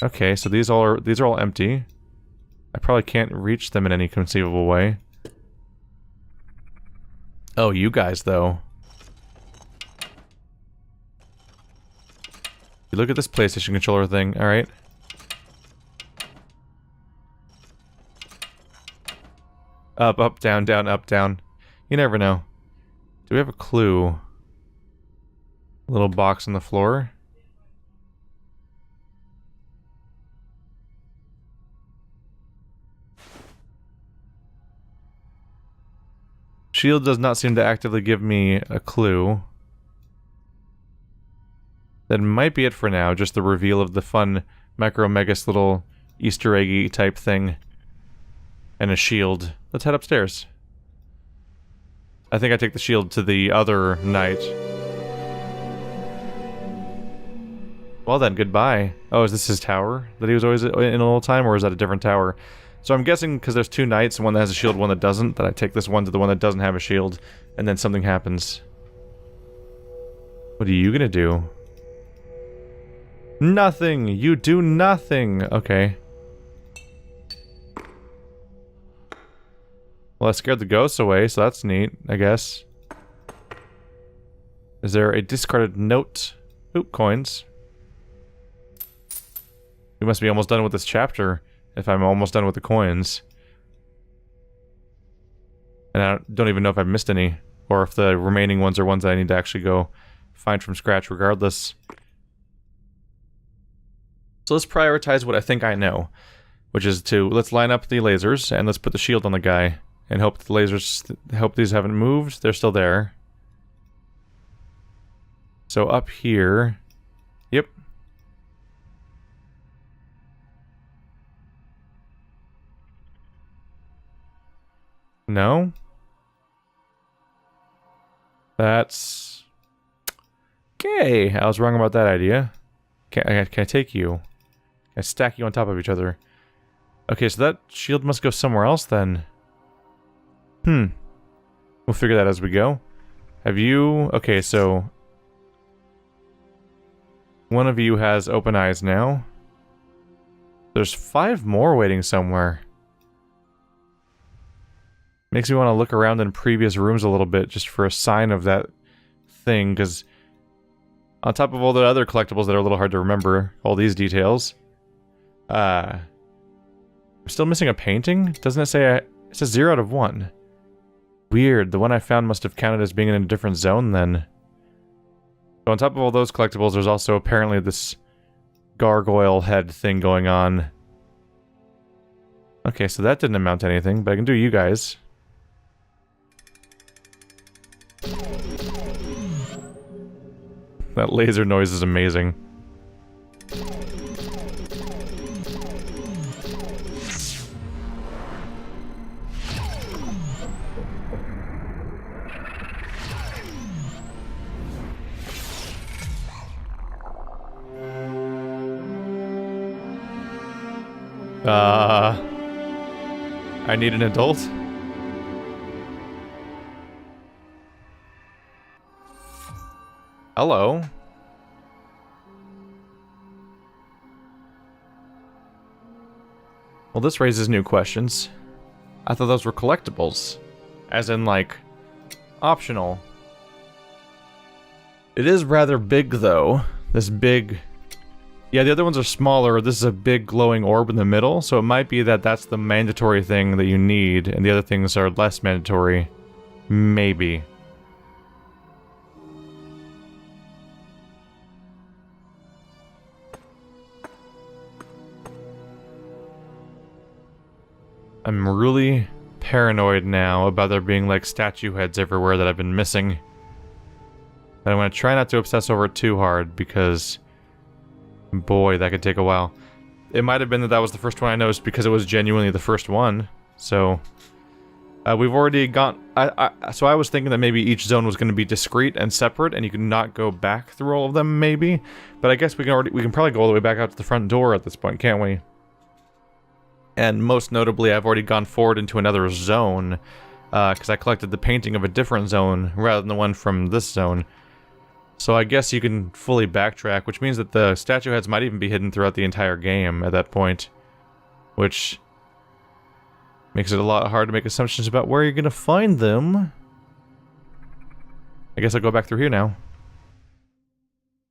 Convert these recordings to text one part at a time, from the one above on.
Okay, so these are all empty. I probably can't reach them in any conceivable way. Oh, you guys, though. You look at this PlayStation controller thing, alright. Up, up, down, down, up, down. You never know. Do we have a clue? Little box on the floor. Shield does not seem to actively give me a clue. That might be it for now, just the reveal of the fun Micro-Megas little Easter eggy type thing. And a shield. Let's head upstairs. I think I take the shield to the other knight. Well then, goodbye. Oh, is this his tower that he was always in all the time, or is that a different tower? So I'm guessing, because there's two knights, one that has a shield, one that doesn't, that I take this one to the one that doesn't have a shield, and then something happens. What are you gonna do? Nothing! You do nothing! Okay. Well, I scared the ghosts away, so that's neat, I guess. Is there a discarded note? Oop, coins. We must be almost done with this chapter, if I'm almost done with the coins. And I don't even know if I've missed any, or if the remaining ones are ones that I need to actually go find from scratch regardless. So let's prioritize what I think I know, which is to, let's line up the lasers, and let's put the shield on the guy. And hope the lasers, hope these haven't moved. They're still there. So up here, yep. No? That's... okay, I was wrong about that idea. Can I take you? Can I stack you on top of each other? Okay, so that shield must go somewhere else then. We'll figure that as we go. Have you... okay, so... one of you has open eyes now. There's 5 more waiting somewhere. Makes me want to look around in previous rooms a little bit just for a sign of that thing, because on top of all the other collectibles that are a little hard to remember, all these details, I'm still missing a painting? Doesn't it say it says 0 out of 1. Weird, the one I found must have counted as being in a different zone then. So on top of all those collectibles, there's also apparently this gargoyle head thing going on. Okay, so that didn't amount to anything, but I can do you guys. That laser noise is amazing. I need an adult? Hello? Well, this raises new questions. I thought those were collectibles. As in, like, optional. It is rather big, though. This big... yeah, the other ones are smaller. This is a big glowing orb in the middle, so it might be that that's the mandatory thing that you need, and the other things are less mandatory. Maybe. I'm really paranoid now about there being, like, statue heads everywhere that I've been missing. But I'm gonna try not to obsess over it too hard, because... boy, that could take a while. It might have been that that was the first one I noticed because it was genuinely the first one. So, we've already gone... so I was thinking that maybe each zone was going to be discrete and separate, and you could not go back through all of them, maybe. But I guess we can probably go all the way back out to the front door at this point, can't we? And most notably, I've already gone forward into another zone, because I collected the painting of a different zone rather than the one from this zone. So I guess you can fully backtrack, which means that the statue heads might even be hidden throughout the entire game at that point. Which makes it a lot hard to make assumptions about where you're gonna find them. I guess I'll go back through here now.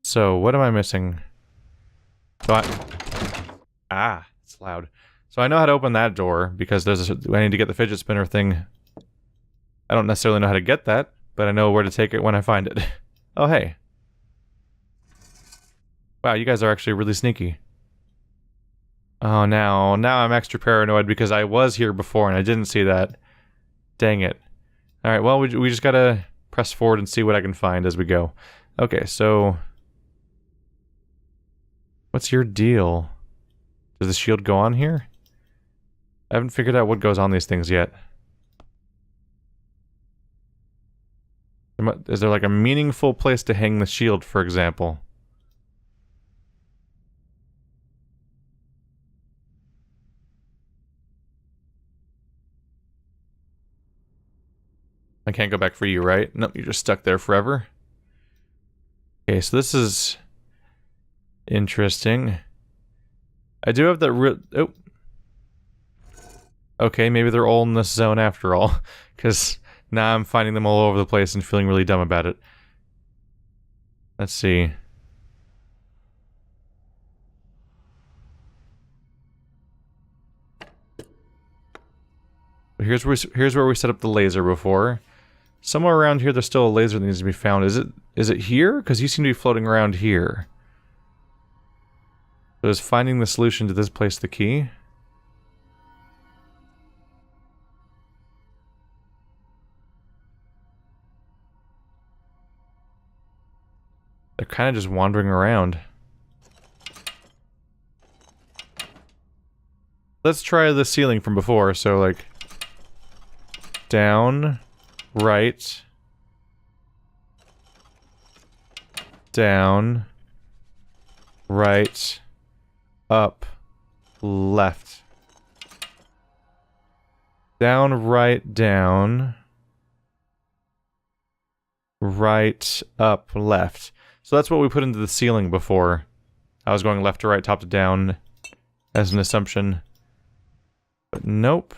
So, what am I missing? So ah, it's loud. So I know how to open that door, because I need to get the fidget spinner thing. I don't necessarily know how to get that, but I know where to take it when I find it. Oh, hey. Wow, you guys are actually really sneaky. Oh, now I'm extra paranoid because I was here before and I didn't see that. Dang it. Alright, well, we just gotta press forward and see what I can find as we go. Okay, so... what's your deal? Does the shield go on here? I haven't figured out what goes on these things yet. Is there like a meaningful place to hang the shield, for example? I can't go back for you, right? Nope, you're just stuck there forever. Okay, so this is interesting. I do have that oh. Okay, maybe they're all in this zone after all, because now I'm finding them all over the place and feeling really dumb about it. Let's see. Here's where we set up the laser before. Somewhere around here there's still a laser that needs to be found. Is it here? Because you seem to be floating around here. So is finding the solution to this place the key? They're kind of just wandering around. Let's try the ceiling from before, so like... down, right, down, right, up, left. Down, right, down, right, up, left. So that's what we put into the ceiling before. I was going left to right, top to down as an assumption. But nope.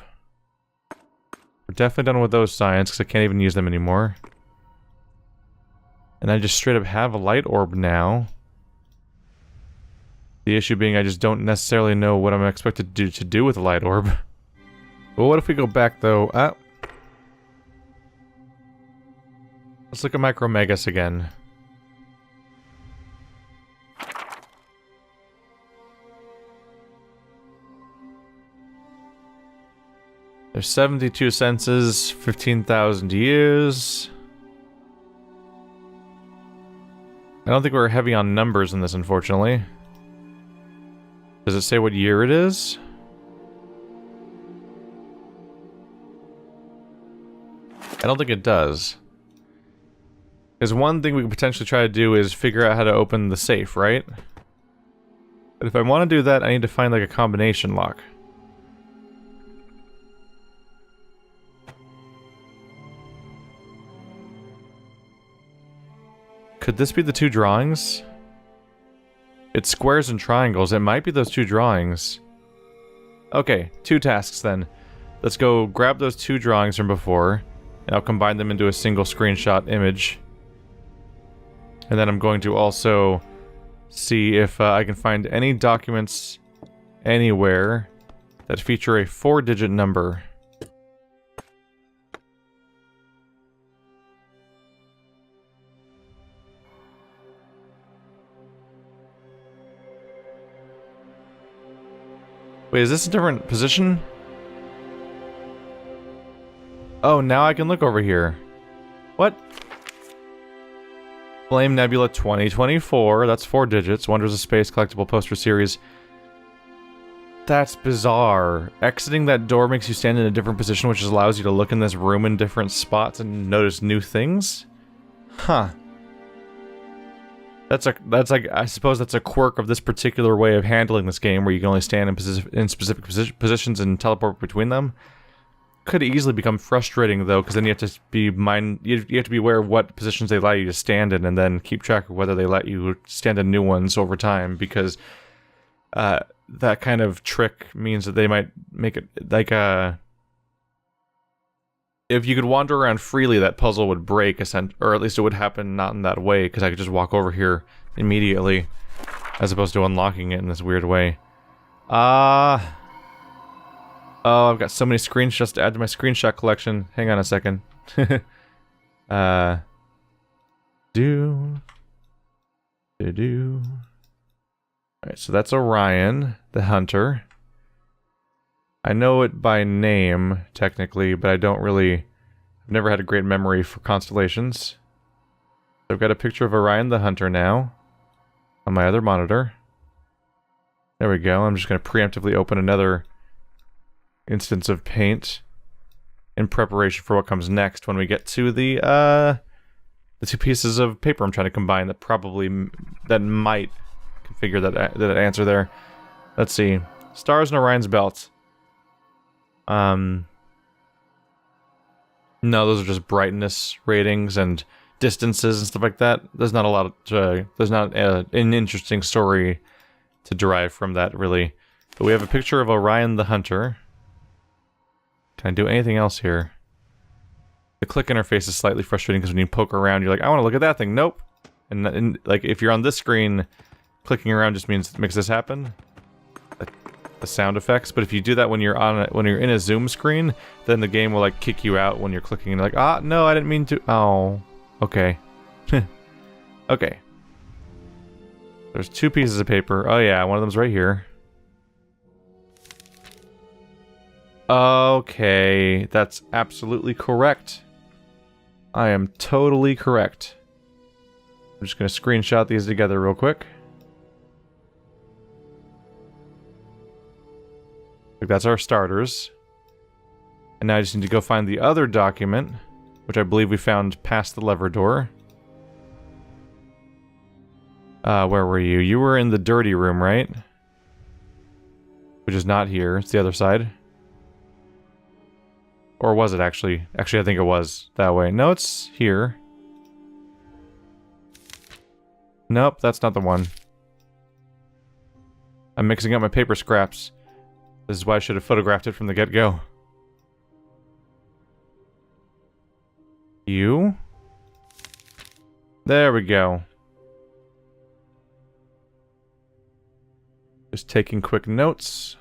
We're definitely done with those signs, because I can't even use them anymore. And I just straight up have a light orb now. The issue being I just don't necessarily know what I'm expected to do with a light orb. Well, what if we go back, though? Let's look at Micromegas again. There's 72 senses, 15,000 years. I don't think we're heavy on numbers in this, unfortunately. Does it say what year it is? I don't think it does. Because one thing we could potentially try to do is figure out how to open the safe, right? But if I want to do that, I need to find like a combination lock. Could this be the two drawings? It's squares and triangles. It might be those two drawings. Okay, two tasks then. Let's go grab those two drawings from before, and I'll combine them into a single screenshot image. And then I'm going to also see if I can find any documents anywhere that feature a 4-digit number. Wait, is this a different position? Oh, now I can look over here. What? Flame Nebula 2024, that's 4 digits. Wonders of Space collectible poster series. That's bizarre. Exiting that door makes you stand in a different position, which allows you to look in this room in different spots and notice new things? Huh. That's like, I suppose that's a quirk of this particular way of handling this game, where you can only stand in specific positions and teleport between them. could easily become frustrating though, because then you have to be you have to be aware of what positions they allow you to stand in, and then keep track of whether they let you stand in new ones over time, because that kind of trick means that they might make it like if you could wander around freely, that puzzle would break, or at least it would happen not in that way, because I could just walk over here immediately, as opposed to unlocking it in this weird way. Oh, I've got so many screenshots to add to my screenshot collection. Hang on a second. Alright, so that's Orion, the hunter. I know it by name, technically, but I don't really... I've never had a great memory for constellations. So I've got a picture of Orion the hunter now, on my other monitor. There we go. I'm just going to preemptively open another instance of paint in preparation for what comes next when we get to the two pieces of paper I'm trying to combine that might configure that answer there. Let's see. Stars in Orion's belt. No, those are just brightness ratings and distances and stuff like that. There's not a lot of, there's not an interesting story to derive from that, really. But we have a picture of Orion the hunter. Can I do anything else here? The click interface is slightly frustrating because when you poke around, you're like, I want to look at that thing. Nope. And like, if you're on this screen, clicking around just makes this happen. The sound effects. But if you do that when you're in a zoom screen, then the game will like kick you out when you're clicking and like, ah, no, I didn't mean to. Oh, okay. Okay. There's two pieces of paper. Oh yeah, one of them's right here. Okay, that's absolutely correct. I am totally correct. I'm just gonna screenshot these together real quick. Like, that's our starters. And now I just need to go find the other document, which I believe we found past the lever door. Where were you? You were in the dirty room, right? Which is not here. It's the other side. Or was it actually? Actually, I think it was that way. No, it's here. Nope, that's not the one. I'm mixing up my paper scraps. This is why I should have photographed it from the get-go. You? There we go. Just taking quick notes.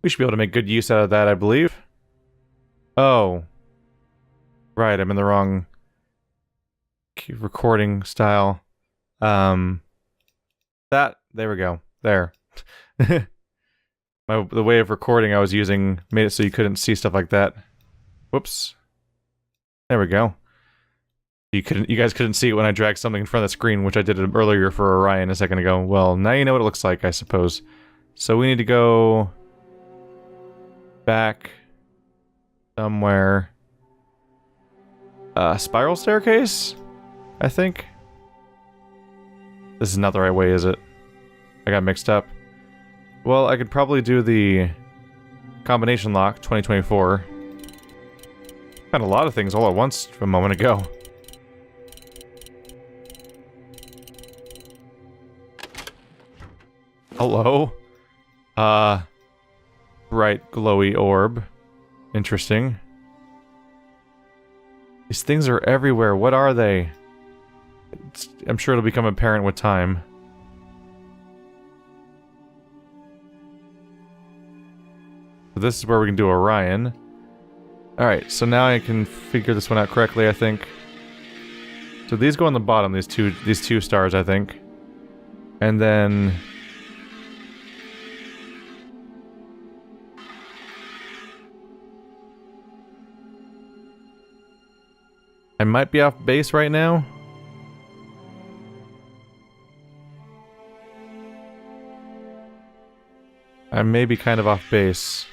We should be able to make good use out of that, I believe. Oh. Right, I'm in the wrong recording style. There we go. There. The way of recording I was using made it so you couldn't see stuff like that. Whoops. There we go. You guys couldn't see it when I dragged something in front of the screen, which I did earlier for Orion a second ago. Well, now you know what it looks like, I suppose. So we need to go back somewhere. Spiral staircase? I think. This is not the right way, is it? I got mixed up. Well, I could probably do the combination lock 2024. Found a lot of things all at once a moment ago. Hello? Bright glowy orb. Interesting. These things are everywhere. What are they? I'm sure it'll become apparent with time. So this is where we can do Orion. Alright, so now I can figure this one out correctly, I think. So these go on the bottom, these two stars, I think. And then... I might be off base right now. I may be kind of off base.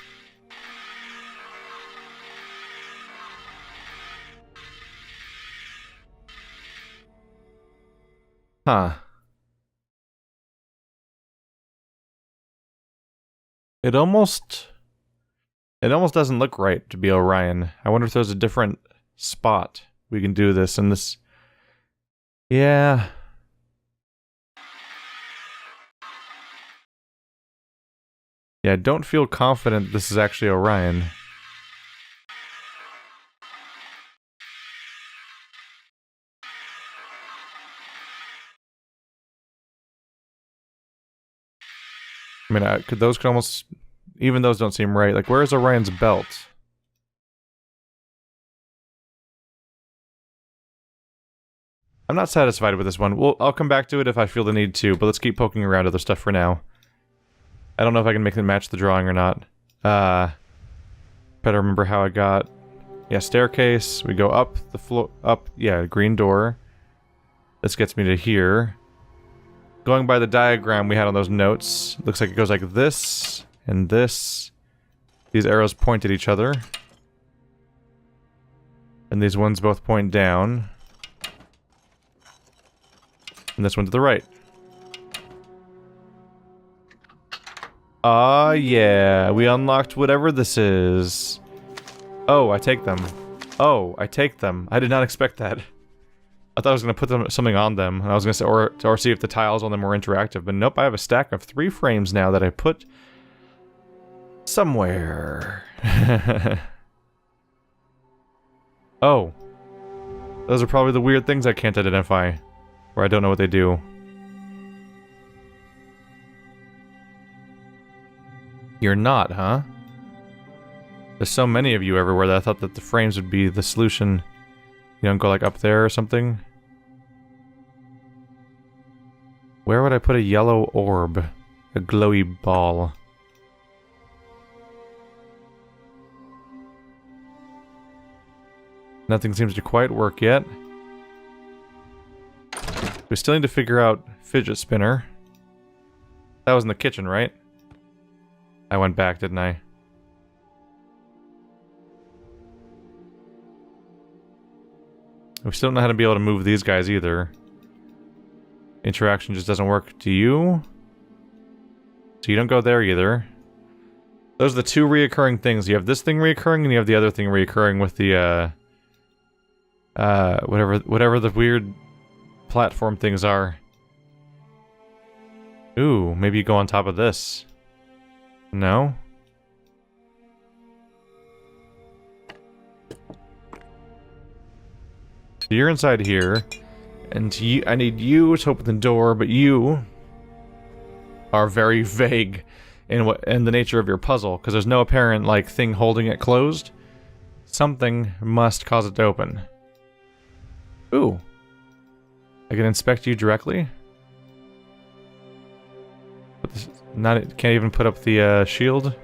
Huh. It almost... It almost doesn't look right to be Orion. I wonder if there's a different spot we can do this, and this... Yeah... Yeah, I don't feel confident this is actually Orion. I mean, those could almost... Even those don't seem right. Like, where's Orion's belt? I'm not satisfied with this one. Well, I'll come back to it if I feel the need to, but let's keep poking around other stuff for now. I don't know if I can make it match the drawing or not. Better remember how I got... Yeah, staircase. We go up the floor... Up, yeah, green door. This gets me to here. Going by the diagram we had on those notes, looks like it goes like this, and this. These arrows point at each other. And these ones both point down. And this one to the right. Ah, yeah, we unlocked whatever this is. Oh, I take them. Oh, I take them. I did not expect that. I thought I was going to put something on them, and I was going to say, or see if the tiles on them were interactive, but nope, I have a stack of 3 frames now that I put somewhere. Oh. Those are probably the weird things I can't identify, or I don't know what they do. You're not, huh? There's so many of you everywhere that I thought that the frames would be the solution. You don't go like up there or something? Where would I put a yellow orb? A glowy ball. Nothing seems to quite work yet. We still need to figure out fidget spinner. That was in the kitchen, right? I went back, didn't I? We still don't know how to be able to move these guys either. Interaction just doesn't work. Do you? So you don't go there either. Those are the 2 reoccurring things. You have this thing reoccurring, and you have the other thing reoccurring with the, whatever the weird platform things are. Ooh, maybe you go on top of this. No? So you're inside here, and I need you to open the door, but you are very vague in the nature of your puzzle, because there's no apparent, like, thing holding it closed. Something must cause it to open. Ooh. I can inspect you directly? But this, can't even put up the shield?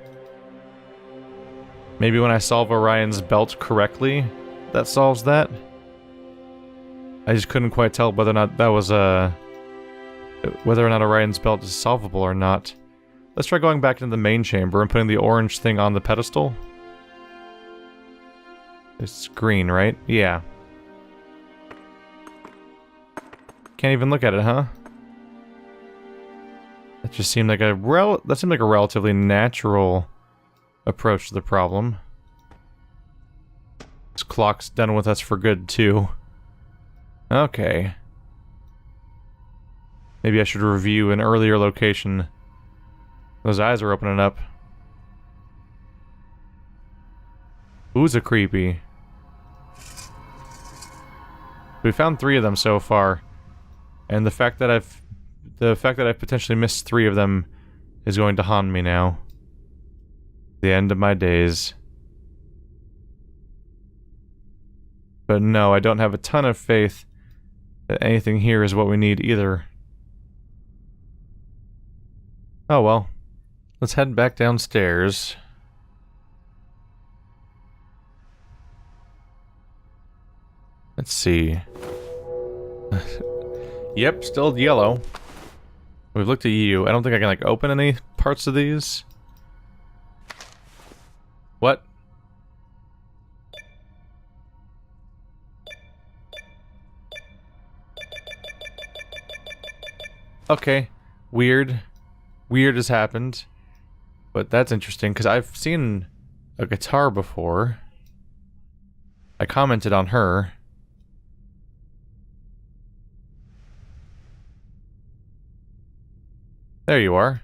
Maybe when I solve Orion's belt correctly, that solves that? I just couldn't quite tell whether or not that was whether or not Orion's belt is solvable or not. Let's try going back into the main chamber and putting the orange thing on the pedestal. It's green, right? Yeah. Can't even look at it, huh? That just seemed like a relatively natural approach to the problem. This clock's done with us for good too. Okay. Maybe I should review an earlier location. Those eyes are opening up. Who's a creepy? We found 3 of them so far, and the fact that I've potentially missed 3 of them is going to haunt me now. The end of my days. But no, I don't have a ton of faith that anything here is what we need either. Oh well. Let's head back downstairs. Let's see. Yep, still yellow. We've looked at you. I don't think I can, like, open any parts of these. What? Okay. Weird. Weird has happened. But that's interesting, because I've seen a guitar before. I commented on her. There you are.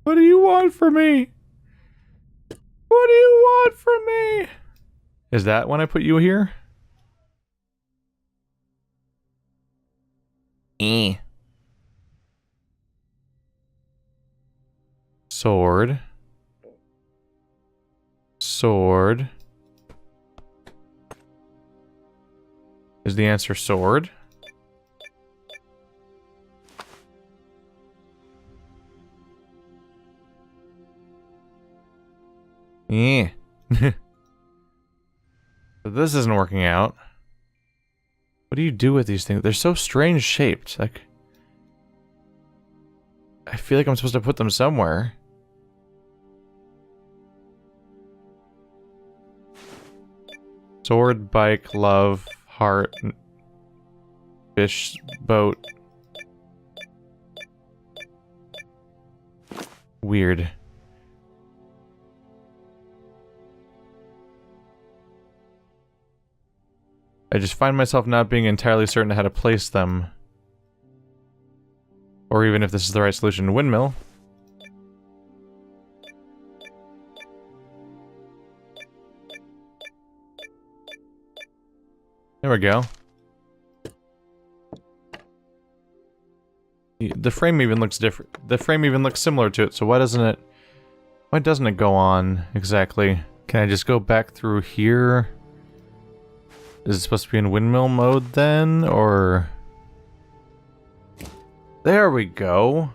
What do you want from me? What do you want from me? Is that when I put you here? Sword. Sword. Is the answer sword? Yeah. This isn't working out. What do you do with these things? They're so strange shaped. Like, I feel like I'm supposed to put them somewhere. Sword, bike, love, heart, fish, boat. Weird. I just find myself not being entirely certain how to place them. Or even if this is the right solution. Windmill. There we go. The frame even looks different. The frame even looks similar to it, so why doesn't it go on exactly? Can I just go back through here? Is it supposed to be in windmill mode then, or... There we go.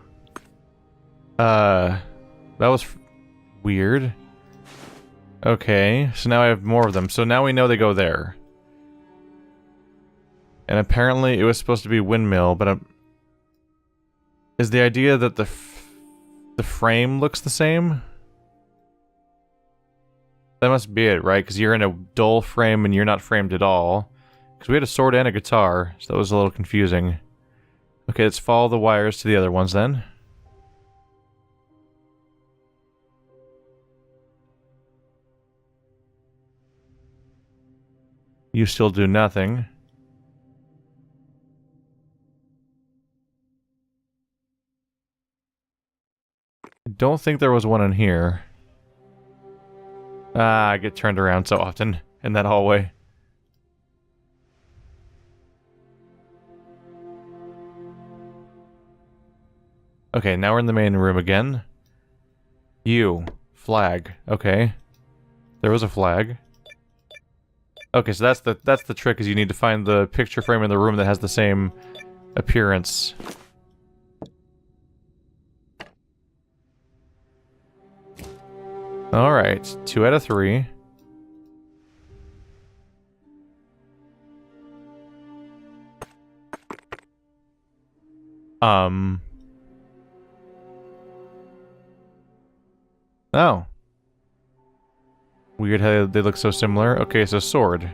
That was weird. Okay, so now I have more of them. So now we know they go there. And apparently it was supposed to be windmill, but is the idea that the frame looks the same? That must be it, right? Because you're in a dull frame and you're not framed at all. Because we had a sword and a guitar, so that was a little confusing. Okay, let's follow the wires to the other ones then. You still do nothing. I don't think there was one in here. Ah, I get turned around so often in that hallway. Okay, now we're in the main room again. You. Flag. Okay. There was a flag. Okay, so that's the trick, is you need to find the picture frame in the room that has the same appearance. Alright, 2 out of 3. Oh. Weird how they look so similar. Okay, so sword.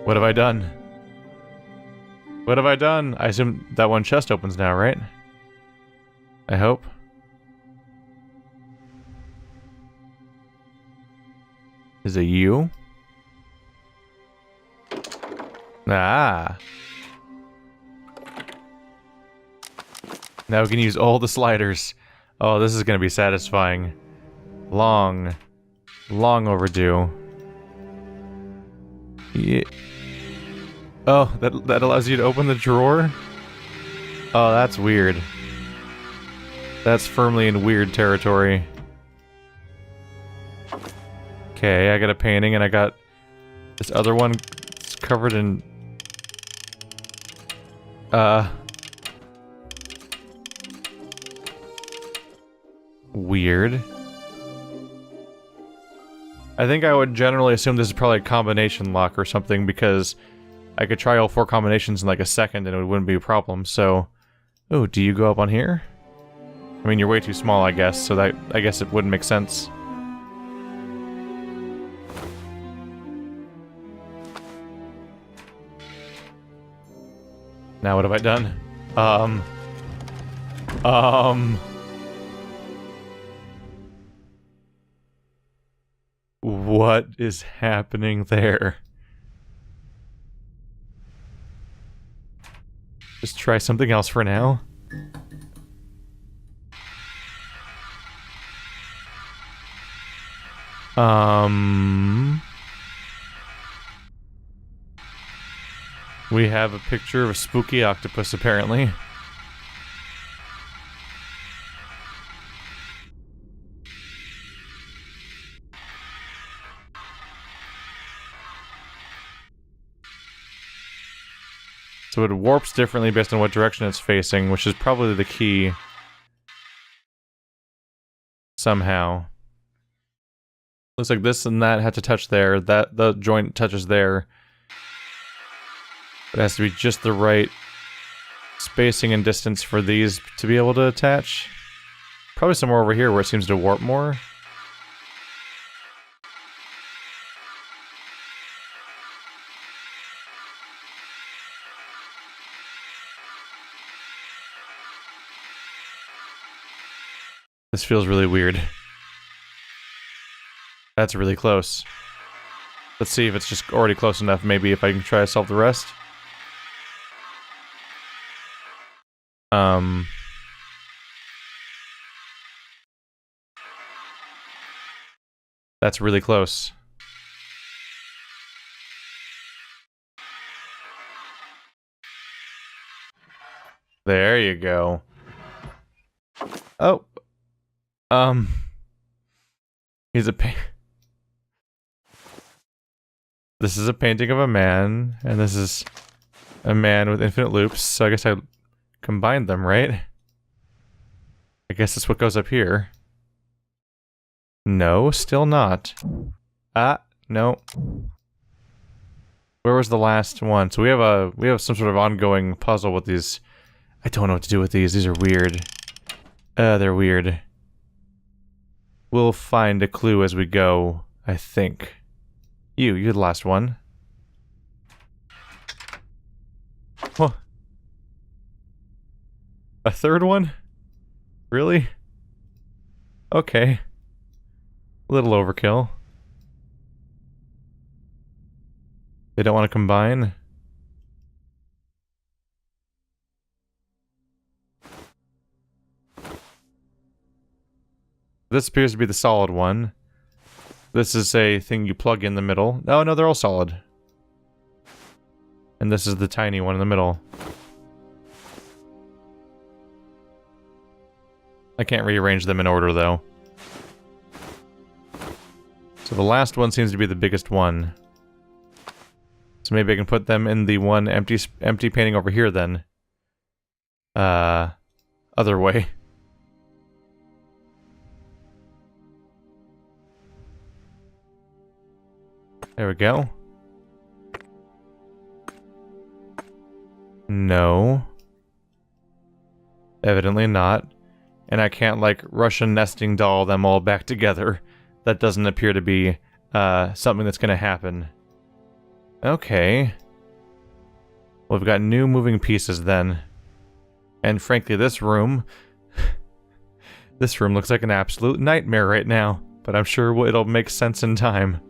What have I done? What have I done? I assume that one chest opens now, right? I hope. Is it you? Ah. Now we can use all the sliders. Oh, this is gonna be satisfying. Long overdue. Yeah. Oh, that allows you to open the drawer? Oh, that's weird. That's firmly in weird territory. Okay, I got a painting and I got this other one covered in... Weird. I think I would generally assume this is probably a combination lock or something, because I could try all 4 combinations in like a second and it wouldn't be a problem, so... Oh, do you go up on here? I mean, you're way too small, I guess, so that... I guess it wouldn't make sense. Now what have I done? What is happening there? Just try something else for now. We have a picture of a spooky octopus, apparently. So it warps differently based on what direction it's facing, which is probably the key. Somehow. Looks like this and that had to touch there. The joint touches there. It has to be just the right spacing and distance for these to be able to attach. Probably somewhere over here where it seems to warp more. This feels really weird. That's really close. Let's see if it's just already close enough, maybe if I can try to solve the rest. That's really close. There you go. Oh. He's a This is a painting of a man, and this is a man with infinite loops, so I guess I combined them, right? I guess that's what goes up here. No, still not. Ah, no. Where was the last one? So we have some sort of ongoing puzzle with these. I don't know what to do with these. These are weird. They're weird. We'll find a clue as we go, I think. You're the last one. Oh. A third one? Really? Okay. A little overkill. They don't want to combine? This appears to be the solid one. This is a thing you plug in the middle. Oh, no, they're all solid. And this is the tiny one in the middle. I can't rearrange them in order, though. So the last one seems to be the biggest one. So maybe I can put them in the one empty painting over here, then. Other way. There we go. No. Evidently not. And I can't, like, Russian nesting doll them all back together. That doesn't appear to be, something that's gonna happen. Okay. Well, we've got new moving pieces then. And frankly, this room... this room looks like an absolute nightmare right now. But I'm sure it'll make sense in time.